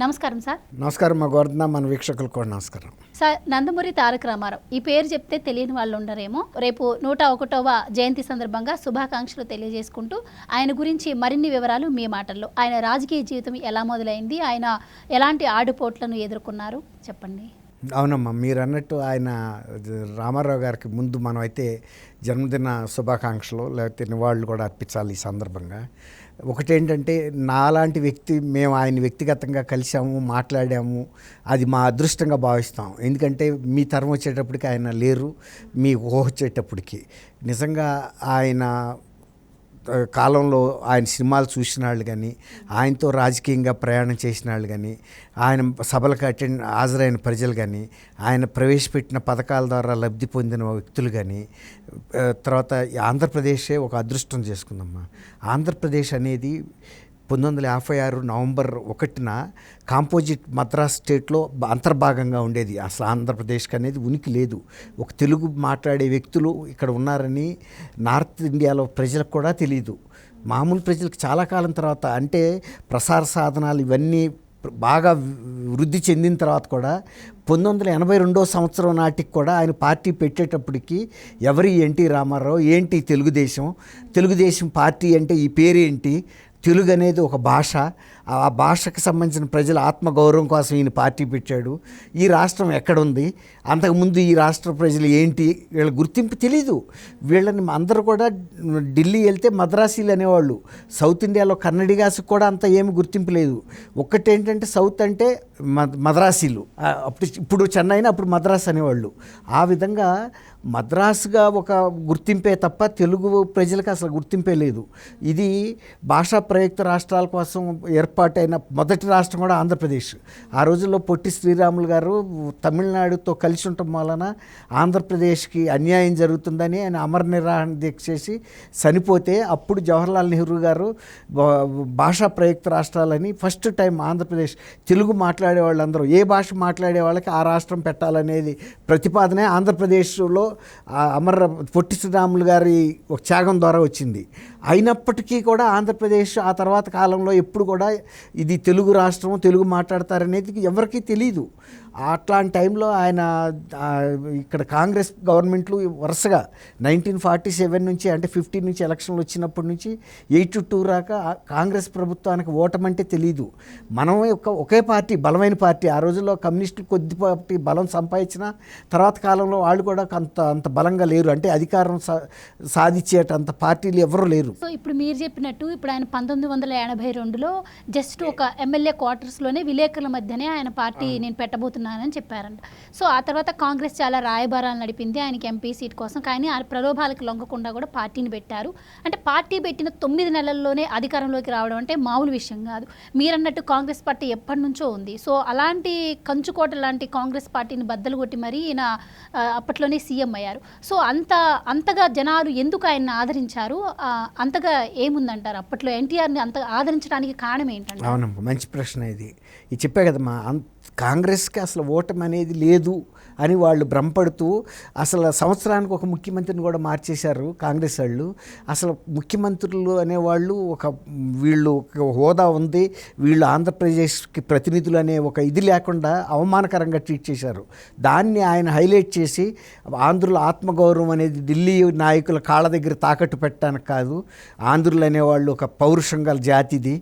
నమస్కారం సార్. నమస్కారం మా గోవర్ధన, మన వీక్షకులకు కూడా నమస్కారం. సార్, నందమూరి తారక రామారావు ఈ పేరు చెప్తే తెలియని వాళ్ళు ఉండరేమో. రేపు 101వ జయంతి సందర్భంగా శుభాకాంక్షలు తెలియజేసుకుంటూ ఆయన గురించి మరిన్ని వివరాలు మీ మాటల్లో. ఆయన రాజకీయ జీవితం ఎలా మొదలైంది, ఆయన ఎలాంటి ఆడుపోట్లను ఎదుర్కొన్నారు చెప్పండి. అవునమ్మా, మీరు అన్నట్టు ఆయన రామారావు గారికి ముందు మనం అయితే జన్మదిన శుభాకాంక్షలు లేకపోతే నివాళులు కూడా అర్పించాలి ఈ సందర్భంగా. ఒకటేంటంటే, నాలాంటి వ్యక్తి మేము ఆయన వ్యక్తిగతంగా కలిసాము, మాట్లాడాము, అది మా అదృష్టంగా భావిస్తాం. ఎందుకంటే మీ తరం వచ్చేటప్పటికి ఆయన లేరు, మీ ఊహ వచ్చేటప్పటికి నిజంగా ఆయన కాలంలో ఆయన సినిమాలు చూసిన వాళ్ళు కానీ, ఆయనతో రాజకీయంగా ప్రయాణం చేసిన వాళ్ళు కానీ, ఆయన సభలకు హాజరైన ప్రజలు కానీ, ఆయన ప్రవేశపెట్టిన పథకాల ద్వారా లబ్ధి పొందిన వ్యక్తులు కానీ, తర్వాత ఆంధ్రప్రదేశే ఒక అదృష్టం చేసుకుందమ్మా. ఆంధ్రప్రదేశ్ అనేది 1956 నవంబర్ 1న కాంపోజిట్ మద్రాస్ స్టేట్లో అంతర్భాగంగా ఉండేది. అసలు ఆంధ్రప్రదేశ్కి అనేది ఉనికి లేదు. ఒక తెలుగు మాట్లాడే వ్యక్తులు ఇక్కడ ఉన్నారని నార్త్ ఇండియాలో ప్రజలకు కూడా తెలియదు. మామూలు ప్రజలకు చాలా కాలం తర్వాత, అంటే ప్రసార సాధనాలు ఇవన్నీ బాగా వృద్ధి చెందిన తర్వాత కూడా 1982 సంవత్సరం నాటికి కూడా ఆయన పార్టీ పెట్టేటప్పటికి ఎవరి ఎన్టీ రామారావు, ఏంటి తెలుగుదేశం పార్టీ అంటే ఈ పేరేంటి, తెలుగు అనేది ఒక భాష, ఆ భాషకు సంబంధించిన ప్రజల ఆత్మగౌరవం కోసం ఈయన పార్టీ పెట్టాడు. ఈ రాష్ట్రం ఎక్కడుంది, అంతకుముందు ఈ రాష్ట్ర ప్రజలు ఏంటి, వీళ్ళ గుర్తింపు తెలీదు. వీళ్ళని అందరూ కూడా ఢిల్లీ వెళ్తే మద్రాసీలు అనేవాళ్ళు. సౌత్ ఇండియాలో కన్నడిగాసుకు కూడా అంత ఏమి గుర్తింపు లేదు. ఒక్కటేంటంటే సౌత్ అంటే మద్రాసీలు, ఇప్పుడు చెన్నైనా అప్పుడు మద్రాస్ అనేవాళ్ళు. ఆ విధంగా మద్రాసుగా ఒక గుర్తింపే తప్ప తెలుగు ప్రజలకు అసలు గుర్తింపే లేదు. ఇది భాషా ప్రయుక్త రాష్ట్రాల కోసం ఏర్పాటైన మొదటి రాష్ట్రం కూడా ఆంధ్రప్రదేశ్. ఆ రోజుల్లో పొట్టి శ్రీరాములు గారు తమిళనాడుతో కలిసి ఉండటం వలన ఆంధ్రప్రదేశ్కి అన్యాయం జరుగుతుందని ఆయన అమర నిరాహార దీక్ష చేసి చనిపోతే, అప్పుడు జవహర్లాల్ నెహ్రూ గారు భాషా ప్రయుక్త రాష్ట్రాలని ఫస్ట్ టైం ఆంధ్రప్రదేశ్ తెలుగు మాట్లాడే వాళ్ళందరూ ఏ భాష మాట్లాడే వాళ్ళకి ఆ రాష్ట్రం పెట్టాలనేది ప్రతిపాదనే ఆంధ్రప్రదేశ్లో పొట్టి శ్రీరాములు గారి ఒక త్యాగం ద్వారా వచ్చింది. అయినప్పటికీ కూడా ఆంధ్రప్రదేశ్ ఆ తర్వాత కాలంలో ఎప్పుడు కూడా ఇది తెలుగు రాష్ట్రం, తెలుగు మాట్లాడతారనేది ఎవరికీ తెలీదు. అట్లాంటి టైంలో ఆయన ఇక్కడ కాంగ్రెస్ గవర్నమెంట్లు వరుసగా 1947 నుంచి, అంటే 15 నుంచి ఎలక్షన్లు వచ్చినప్పటి నుంచి 82 రాక కాంగ్రెస్ ప్రభుత్వానికి ఓటమంటే తెలీదు. మనం ఒకే పార్టీ, బలమైన పార్టీ. ఆ రోజుల్లో కమ్యూనిస్టులు కొద్దిపాటి బలం సంపాదించిన తర్వాత కాలంలో వాళ్ళు కూడా అంత బలంగా లేరు, అంటే అధికారం సాధించేటంత పార్టీలు ఎవరూ లేరు. సో ఇప్పుడు మీరు చెప్పినట్టు, ఇప్పుడు ఆయన 1982లో జస్ట్ ఒక ఎమ్మెల్యే క్వార్టర్స్లోనే విలేకరుల మధ్యనే ఆయన పార్టీ నేను పెట్టబోతున్నానని చెప్పారంట. సో ఆ తర్వాత కాంగ్రెస్ చాలా రాయబారాలు నడిపింది ఆయనకి ఎంపీ సీట్ కోసం. కానీ ఆ ప్రలోభాలకు లొంగకుండా కూడా పార్టీని పెట్టారు. అంటే పార్టీ పెట్టిన 9 నెలల్లోనే అధికారంలోకి రావడం అంటే మామూలు విషయం కాదు. మీరన్నట్టు కాంగ్రెస్ పార్టీ ఎప్పటి నుంచో ఉంది. సో అలాంటి కంచుకోట లాంటి కాంగ్రెస్ పార్టీని బద్దలు కొట్టి మరీ ఈయన అప్పట్లోనే సీఎం అయ్యారు. సో అంతగా జనాలు ఎందుకు ఆయన్ని ఆదరించారు, అంతగా ఏముందంటారు అప్పట్లో ఎన్టీఆర్ని అంతగా ఆదరించడానికి కారణం ఏంటంటే? అవునమ్మా, మంచి ప్రశ్న ఇది చెప్పే కదమ్మా. కాంగ్రెస్కి అసలు ఓటమి అనేది లేదు అని వాళ్ళు భ్రమపడుతూ అసలు సంవత్సరానికి ఒక ముఖ్యమంత్రిని కూడా మార్చేశారు కాంగ్రెస్ వాళ్ళు. అసలు ముఖ్యమంత్రులు అనేవాళ్ళు వీళ్ళు హోదా ఉంది, వీళ్ళు ఆంధ్రప్రదేశ్కి ప్రతినిధులు అనే ఒక ఇది లేకుండా అవమానకరంగా ట్రీట్ చేశారు. దాన్ని ఆయన హైలైట్ చేసి ఆంధ్రుల ఆత్మగౌరవం అనేది ఢిల్లీ నాయకుల కాళ్ళ దగ్గర తాకట్టు పెట్టడానికి కాదు, ఆంధ్రులు అనేవాళ్ళు ఒక పౌరుషం గల జాతిది,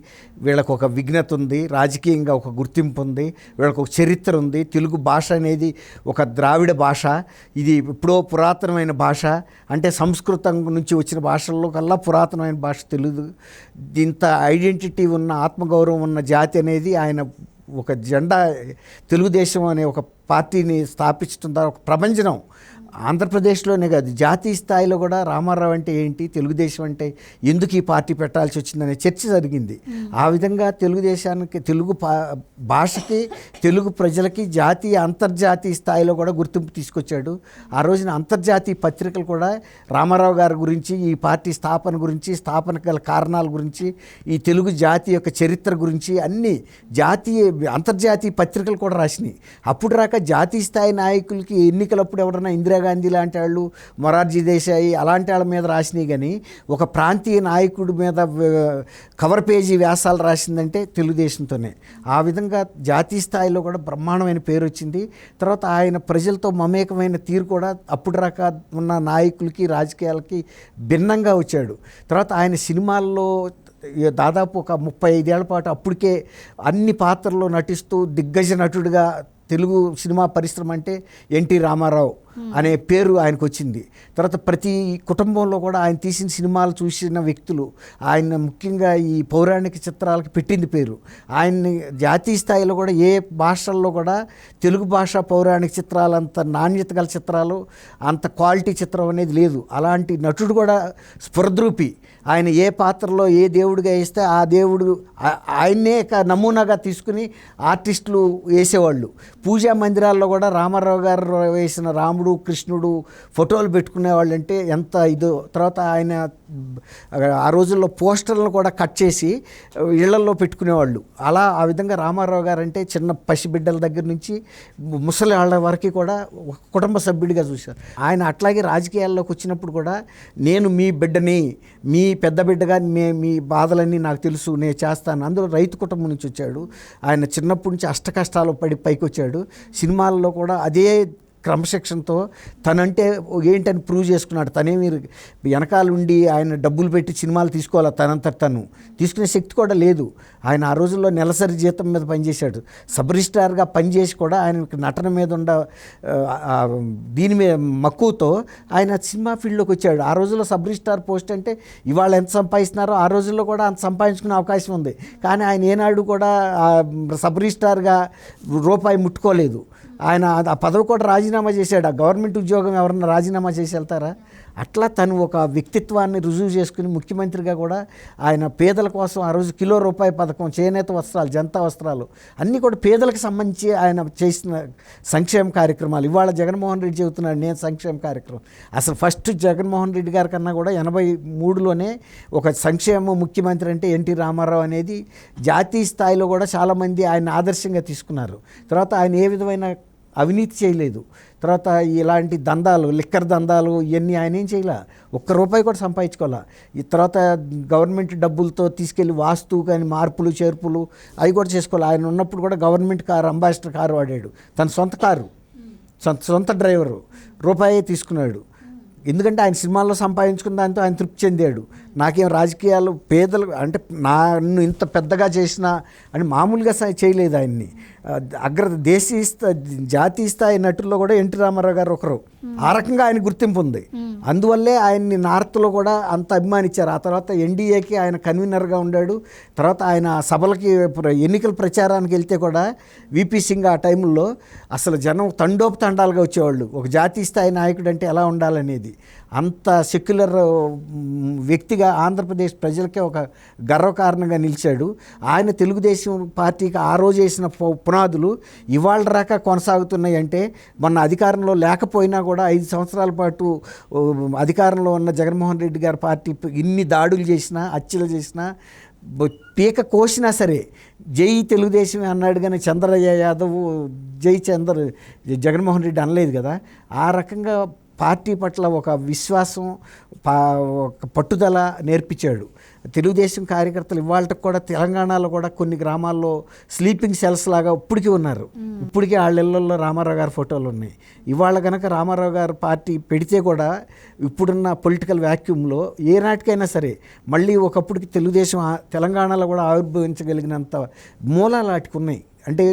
వీళ్ళకు ఒక విఘ్నత ఉంది, రాజకీయంగా ఒక గుర్తింపు ఉంది, వీళ్ళకు ఒక చరిత్ర ఉంది. తెలుగు భాష అనేది ఒక ద్రావిడ భాష, ఇది ఎప్పుడో పురాతనమైన భాష, అంటే సంస్కృతం నుంచి వచ్చిన భాషల్లో కల్లా పురాతనమైన భాష తెలుగు. ఇంత ఐడెంటిటీ ఉన్న, ఆత్మగౌరవం ఉన్న జాతి అనేది ఆయన ఒక జెండా, తెలుగుదేశం అనే ఒక పార్టీని స్థాపించడం ద్వారా ఒక ప్రభంజనం. ఆంధ్రప్రదేశ్లోనే కాదు, జాతీయ స్థాయిలో కూడా రామారావు అంటే ఏంటి, తెలుగుదేశం అంటే ఎందుకు ఈ పార్టీ పెట్టాల్సి వచ్చిందనే చర్చ జరిగింది. ఆ విధంగా తెలుగుదేశానికి, తెలుగు భాషకి, తెలుగు ప్రజలకి జాతీయ అంతర్జాతీయ స్థాయిలో కూడా గుర్తింపు తీసుకొచ్చాడు. ఆ రోజున అంతర్జాతీయ పత్రికలు కూడా రామారావు గారి గురించి, ఈ పార్టీ స్థాపన గురించి, స్థాపన గల కారణాల గురించి, ఈ తెలుగు జాతి యొక్క చరిత్ర గురించి అన్ని అంతర్జాతీయ పత్రికలు కూడా రాసినాయి. అప్పుడు రాక జాతీయ స్థాయి నాయకులకి ఎన్నికలప్పుడు ఎవరన్నా ఇందిరా ఇందిరాగాంధీ లాంటి వాళ్ళు, మొరార్జీ దేశాయి అలాంటి వాళ్ళ మీద రాసినాయి. కానీ ఒక ప్రాంతీయ నాయకుడి మీద కవర్ పేజీ వ్యాసాలు రాసిందంటే తెలుగుదేశంతోనే. ఆ విధంగా జాతీయ స్థాయిలో కూడా బ్రహ్మాండమైన పేరు వచ్చింది. తర్వాత ఆయన ప్రజలతో మమేకమైన తీరు కూడా అప్పుడు రకా ఉన్న నాయకులకి రాజకీయాలకి భిన్నంగా వచ్చాడు. తర్వాత ఆయన సినిమాల్లో దాదాపు ఒక 35 ఏళ్ల పాటు అప్పటికే అన్ని పాత్రల్లో నటిస్తూ దిగ్గజ నటుడిగా తెలుగు సినిమా పరిశ్రమ అంటే ఎన్టీ రామారావు అనే పేరు ఆయనకు వచ్చింది. తర్వాత ప్రతి కుటుంబంలో కూడా ఆయన తీసిన సినిమాలు చూసిన వ్యక్తులు ఆయన ముఖ్యంగా ఈ పౌరాణిక చిత్రాలకు పెట్టింది పేరు. ఆయన్ని జాతీయ స్థాయిలో కూడా ఏ భాషల్లో కూడా తెలుగు భాష పౌరాణిక చిత్రాలు అంత నాణ్యత గల చిత్రాలు, అంత క్వాలిటీ చిత్రం అనేది లేదు. అలాంటి నటుడు కూడా స్ఫురద్రూపి. ఆయన ఏ పాత్రలో ఏ దేవుడిగా వేస్తే ఆ దేవుడు ఆయన్నే నమూనాగా తీసుకుని ఆర్టిస్టులు వేసేవాళ్ళు. పూజా మందిరాల్లో కూడా రామారావు గారు వేసిన రాముడు కృష్ణుడు ఫోటోలు పెట్టుకునేవాళ్ళు అంటే ఎంత ఇదో. తర్వాత ఆయన ఆ రోజుల్లో పోస్టర్లను కూడా కట్ చేసి ఇళ్లల్లో పెట్టుకునేవాళ్ళు. అలా ఆ విధంగా రామారావు గారు అంటే చిన్న పసిబిడ్డల దగ్గర నుంచి ముసలి వాళ్ళ వరకు కూడా ఒక కుటుంబ సభ్యుడిగా చూశారు. ఆయన అట్లాగే రాజకీయాల్లోకి వచ్చినప్పుడు కూడా నేను మీ బిడ్డని, మీ పెద్ద బిడ్డగా మీ బాధలన్నీ నాకు తెలుసు, నేను చేస్తాను. అందులో రైతు కుటుంబం నుంచి వచ్చాడు. ఆయన చిన్నప్పటి నుంచి అష్ట కష్టాలు పడి పైకి వచ్చాడు. సినిమాల్లో కూడా అదే క్రమశిక్షణతో తనంటే ఏంటని ప్రూవ్ చేసుకున్నాడు. తనేమి వెనకాల ఉండి ఆయన డబ్బులు పెట్టి సినిమాలు తీసుకోవాలి, తనంత తను తీసుకునే శక్తి కూడా లేదు. ఆయన ఆ రోజుల్లో నెలసరి జీతం మీద పనిచేశాడు. సబ్ రిజిస్ట్రార్గా పనిచేసి కూడా ఆయన నటన మీద ఉన్న దీని మీద మక్కువతో ఆయన సినిమా ఫీల్డ్లోకి వచ్చాడు. ఆ రోజుల్లో సబ్ రిజిస్ట్రార్ పోస్ట్ అంటే ఇవాళ ఎంత సంపాదిస్తున్నారో ఆ రోజుల్లో కూడా అంత సంపాదించుకునే అవకాశం ఉంది. కానీ ఆయన ఏనాడు కూడా సబ్ రిజిస్ట్రార్గా రూపాయి ముట్టుకోలేదు. ఆయన ఆ పదవి కూడా రాజీనామా చేశాడు. ఆ గవర్నమెంట్ ఉద్యోగం ఎవరన్నా రాజీనామా చేసి వెళ్తారా? అట్లా తను ఒక వ్యక్తిత్వాన్ని రుజువు చేసుకుని ముఖ్యమంత్రిగా కూడా ఆయన పేదల కోసం ఆ రోజు కిలో రూపాయి పథకం, చేనేత వస్త్రాలు, జనతా వస్త్రాలు అన్నీ కూడా పేదలకు సంబంధించి ఆయన చేసిన సంక్షేమ కార్యక్రమాలు. ఇవాళ జగన్మోహన్ రెడ్డి చెబుతున్నాడు నేను సంక్షేమ కార్యక్రమం. అసలు ఫస్ట్ జగన్మోహన్ రెడ్డి గారి కన్నా కూడా 83లోనే ఒక సంక్షేమ ముఖ్యమంత్రి అంటే ఎన్టీ రామారావు అనేది జాతీయ స్థాయిలో కూడా చాలామంది ఆయన ఆదర్శంగా తీసుకున్నారు. తర్వాత ఆయన ఏ విధమైన అవినీతి చేయలేదు. తర్వాత ఇలాంటి దందాలు, లిక్కర్ దందాలు ఇవన్నీ ఆయన ఏం చేయలే. ₹1 కూడా సంపాదించుకోవాలా. ఈ తర్వాత గవర్నమెంట్ డబ్బులతో తీసుకెళ్ళి వాస్తు కానీ మార్పులు చేర్పులు అవి కూడా చేసుకోవాలి. ఆయన ఉన్నప్పుడు కూడా గవర్నమెంట్ కారు, అంబాసిడర్ కారు వాడాడు. తన సొంత కారు, సొంత డ్రైవరు, రూపాయే తీసుకున్నాడు. ఎందుకంటే ఆయన సినిమాల్లో సంపాదించుకున్న దాంతో ఆయన తృప్తి చెందాడు. నాకేం రాజకీయాలు పేదలు అంటే నన్ను ఇంత పెద్దగా చేసినా అని మామూలుగా చేయలేదు ఆయన్ని. జాతీయ స్థాయి నటుల్లో కూడా ఎన్టీ రామారావు గారు ఒకరు. ఆ రకంగా ఆయన గుర్తింపు ఉంది. అందువల్లే ఆయన్ని నార్త్లో కూడా అంత అభిమానించారు. ఆ తర్వాత ఎన్డీఏకి ఆయన కన్వీనర్గా ఉండాడు. తర్వాత ఆయన సభలకి ఎన్నికల ప్రచారానికి వెళ్తే కూడా విపి సింగ్ ఆ టైంలో అసలు జనం తండోపతండాలుగా వచ్చేవాళ్ళు. ఒక జాతీయ స్థాయి నాయకుడు అంటే ఎలా ఉండాలనేది. అంత సెక్యులర్ వ్యక్తిగా ఆంధ్రప్రదేశ్ ప్రజలకే ఒక గర్వకారణంగా నిలిచాడు. ఆయన తెలుగుదేశం పార్టీకి ఆ రోజు వేసిన పునాదులు ఇవాళ రాక కొనసాగుతున్నాయి. అంటే మొన్న అధికారంలో లేకపోయినా కూడా 5 సంవత్సరాల పాటు అధికారంలో ఉన్న జగన్మోహన్ రెడ్డి గారి పార్టీ ఇన్ని దాడులు చేసినా, హత్యలు చేసినా, పీక కోసినా సరే జై తెలుగుదేశం అన్నాడు. కానీ చంద్రయ్య యాదవ్ జగన్మోహన్ రెడ్డి అనలేదు కదా. ఆ రకంగా పార్టీ పట్ల ఒక విశ్వాసం, ఒక పట్టుదల నేర్పించాడు. తెలుగుదేశం కార్యకర్తలు ఇవాళకి కూడా తెలంగాణలో కూడా కొన్ని గ్రామాల్లో స్లీపింగ్ సెల్స్ లాగా ఇప్పటికీ ఉన్నారు. ఇప్పటికీ వాళ్ళ ఇళ్లలో రామారావు గారి ఫోటోలు ఉన్నాయి. ఇవాళ కనుక రామారావు గారు పార్టీ పెడితే కూడా ఇప్పుడున్న పొలిటికల్ వ్యాక్యూమ్లో ఏ నాటికైనా సరే మళ్ళీ ఒకప్పటికి తెలుగుదేశం తెలంగాణలో కూడా ఆవిర్భవించగలిగినంత మూలాలు వాటికి ఉన్నాయి. అంటే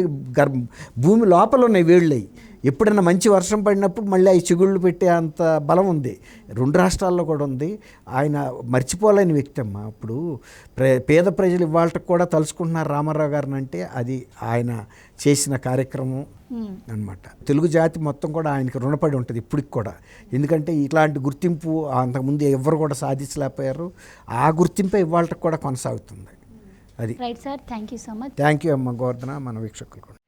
భూమి లోపల ఉన్నాయి వేళ్ళయి. ఎప్పుడైనా మంచి వర్షం పడినప్పుడు మళ్ళీ అవి చిగుళ్ళు పెట్టే అంత బలం ఉంది. 2 రాష్ట్రాల్లో కూడా ఉంది. ఆయన మర్చిపోలేని వ్యక్తి అమ్మ. ఇప్పుడు పేద ప్రజలు ఇవాళకి కూడా తలుచుకుంటున్నారు రామారావు గారిని అంటే అది ఆయన చేసిన కార్యక్రమం అన్నమాట. తెలుగు జాతి మొత్తం కూడా ఆయనకి రుణపడి ఉంటుంది ఇప్పటికి కూడా. ఎందుకంటే ఇట్లాంటి గుర్తింపు అంతకుముందు ఎవరు కూడా సాధించలేకపోయారు. ఆ గుర్తింపే ఇవాళకి కూడా కొనసాగుతుంది. అది right sir, thank you so much. Thank you అమ్మ గోవర్ధన, మన వీక్షకులు కూడా.